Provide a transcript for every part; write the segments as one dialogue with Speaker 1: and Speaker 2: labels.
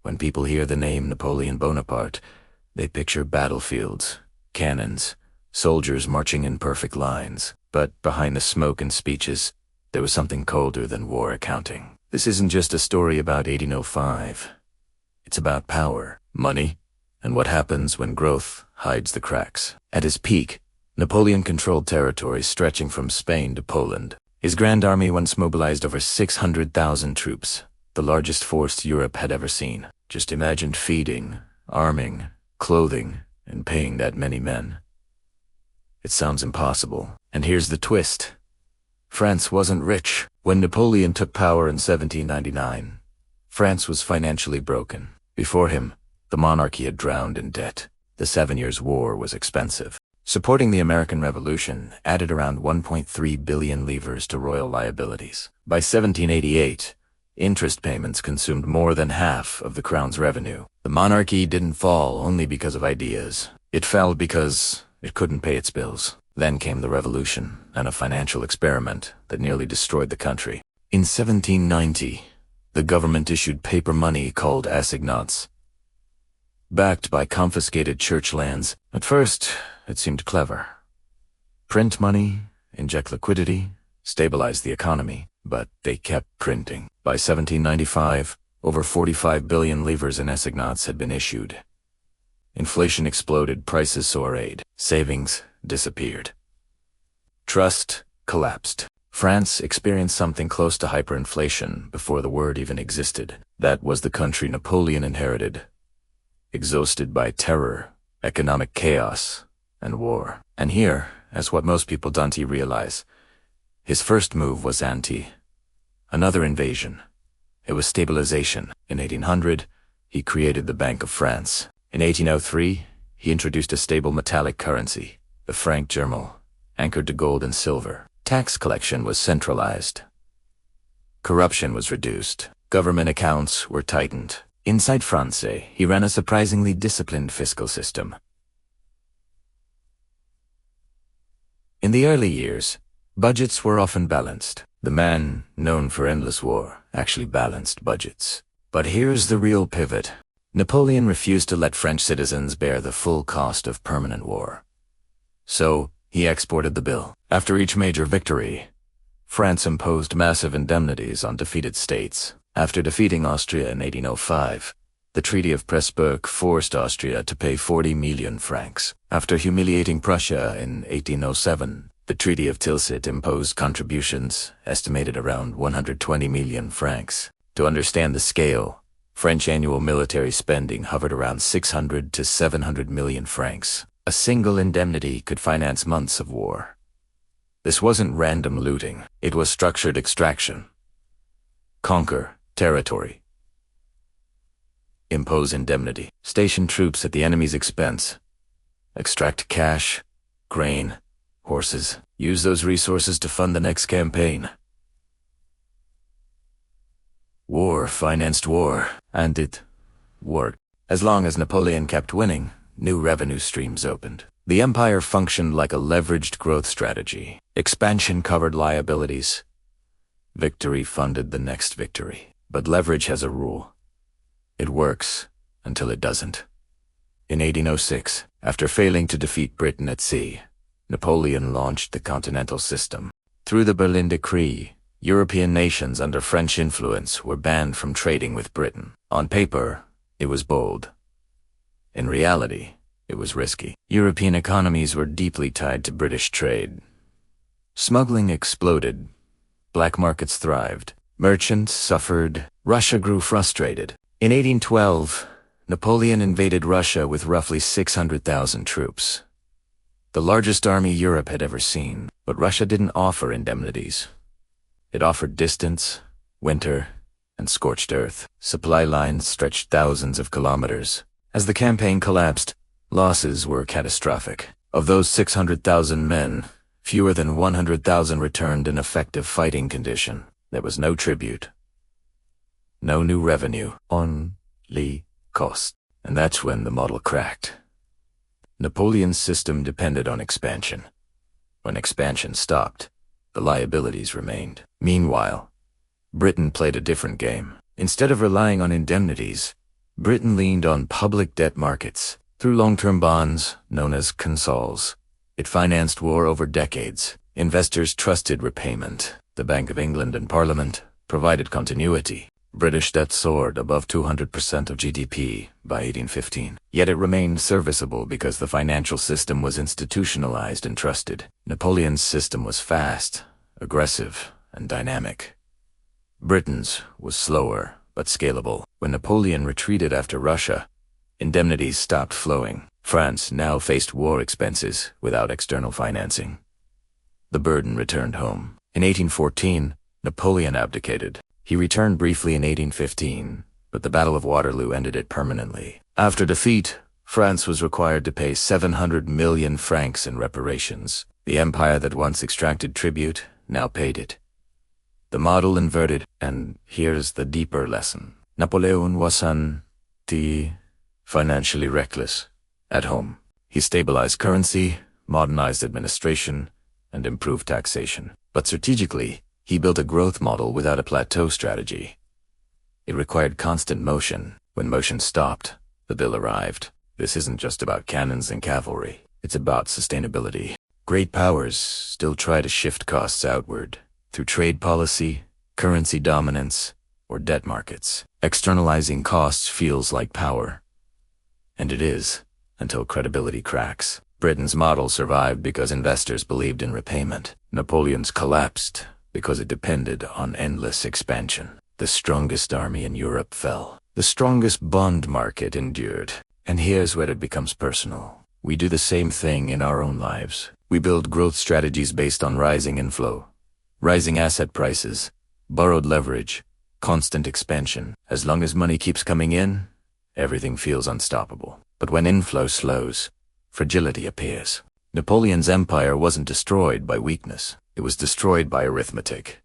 Speaker 1: When people hear the name Napoleon Bonaparte, they picture battlefields, cannons, soldiers marching in perfect lines. But behind the smoke and speeches, there was something colder than war accounting. This isn't just a story about 1805. It's about power, money, and what happens when growth hides the cracks. At his peak, Napoleon controlled territories stretching from Spain to Poland. His Grand Army once mobilized over 600,000 troops, the largest force Europe had ever seen. Just imagine feeding, arming, clothing, and paying that many men. It sounds impossible. And here's the twist. France wasn't rich. When Napoleon took power in 1799, France was financially broken. Before him, the monarchy had drowned in debt. The 7 Years' War was expensive. Supporting the American Revolution added around 1.3 billion livres to royal liabilities. By 1788, interest payments consumed more than half of the crown's revenue. The monarchy didn't fall only because of ideas. It fell because it couldn't pay its bills. Then came the revolution and a financial experiment that nearly destroyed the country. In 1790, the government issued paper money called assignats, backed by confiscated church lands. At first, it seemed clever. Print money, inject liquidity, stabilize the economy, but they kept printing. By 1795, over 45 billion livres in assignats had been issued. Inflation exploded, prices soared, savings disappeared. Trust collapsed. France experienced something close to hyperinflation before the word even existed. That was the country Napoleon inherited, exhausted by terror, economic chaos, and war. And here, as what most people don't realize, his first move was another invasion. It was stabilization. In 1800, he created the Bank of France. In 1803, he introduced a stable metallic currency, the franc german, anchored to gold and silver. Tax collection was centralized. Corruption was reduced. Government accounts were tightened. Inside France, he ran a surprisingly disciplined fiscal system. In the early years, budgets were often balanced. The man, known for endless war, actually balanced budgets. But here's the real pivot. Napoleon refused to let French citizens bear the full cost of permanent war. So, he exported the bill. After each major victory, France imposed massive indemnities on defeated states. After defeating Austria in 1805, the Treaty of Pressburg forced Austria to pay 40 million francs. After humiliating Prussia in 1807, the Treaty of Tilsit imposed contributions estimated around 120 million francs. To understand the scale, French annual military spending hovered around 600 to 700 million francs. A single indemnity could finance months of war. This wasn't random looting. It was structured extraction. Conquer territory. Impose indemnity. Station troops at the enemy's expense. Extract cash, grain, horses. Use those resources to fund the next campaign. War financed war, and it worked. As long as Napoleon kept winning, new revenue streams opened. The empire functioned like a leveraged growth strategy. Expansion covered liabilities. Victory funded the next victory. But leverage has a rule. It works until it doesn't. In 1806, after failing to defeat Britain at sea, Napoleon launched the Continental System. Through the Berlin Decree, European nations under French influence were banned from trading with Britain. On paper, it was bold. In reality, it was risky. European economies were deeply tied to British trade. Smuggling exploded. Black markets thrived. Merchants suffered. Russia grew frustrated. In 1812, Napoleon invaded Russia with roughly 600,000 troops. The largest army Europe had ever seen. But Russia didn't offer indemnities. It offered distance, winter, and scorched earth. Supply lines stretched thousands of kilometers. As the campaign collapsed, losses were catastrophic. Of those 600,000 men, fewer than 100,000 returned in effective fighting condition. There was no tribute. No new revenue. Only cost. And that's when the model cracked. Napoleon's system depended on expansion. When expansion stopped, the liabilities remained. Meanwhile, Britain played a different game. Instead of relying on indemnities, Britain leaned on public debt markets through long-term bonds known as consols. It financed war over decades. Investors trusted repayment. The Bank of England and Parliament provided continuity. British debt soared above 200% of GDP by 1815. Yet it remained serviceable because the financial system was institutionalized and trusted. Napoleon's system was fast, aggressive, and dynamic. Britain's was slower, but scalable. When Napoleon retreated after Russia, indemnities stopped flowing. France now faced war expenses without external financing. The burden returned home. In 1814, Napoleon abdicated. He returned briefly in 1815, but the Battle of Waterloo ended it permanently. After defeat, France was required to pay 700 million francs in reparations. The empire that once extracted tribute now paid it. The model inverted, and here's the deeper lesson. Napoleon wasn't financially reckless. At home, he stabilized currency, modernized administration, and improved taxation. But strategically, he built a growth model without a plateau strategy. It required constant motion. When motion stopped, the bill arrived. This isn't just about cannons and cavalry. It's about sustainability. Great powers still try to shift costs outward through trade policy, currency dominance, or debt markets. Externalizing costs feels like power. And it is, until credibility cracks. Britain's model survived because investors believed in repayment. Napoleon's collapsed because it depended on endless expansion. The strongest army in Europe fell. The strongest bond market endured. And here's where it becomes personal. We do the same thing in our own lives. We build growth strategies based on rising inflow, rising asset prices, borrowed leverage, constant expansion. As long as money keeps coming in, everything feels unstoppable. But when inflow slows, fragility appears. Napoleon's empire wasn't destroyed by weakness. It was destroyed by arithmetic.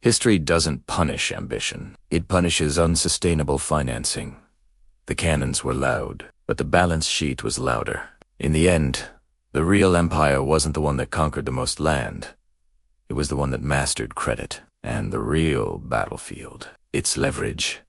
Speaker 1: History doesn't punish ambition. It punishes unsustainable financing. The cannons were loud, but the balance sheet was louder. In the end, the real empire wasn't the one that conquered the most land. It was the one that mastered credit. And the real battlefield, its leverage,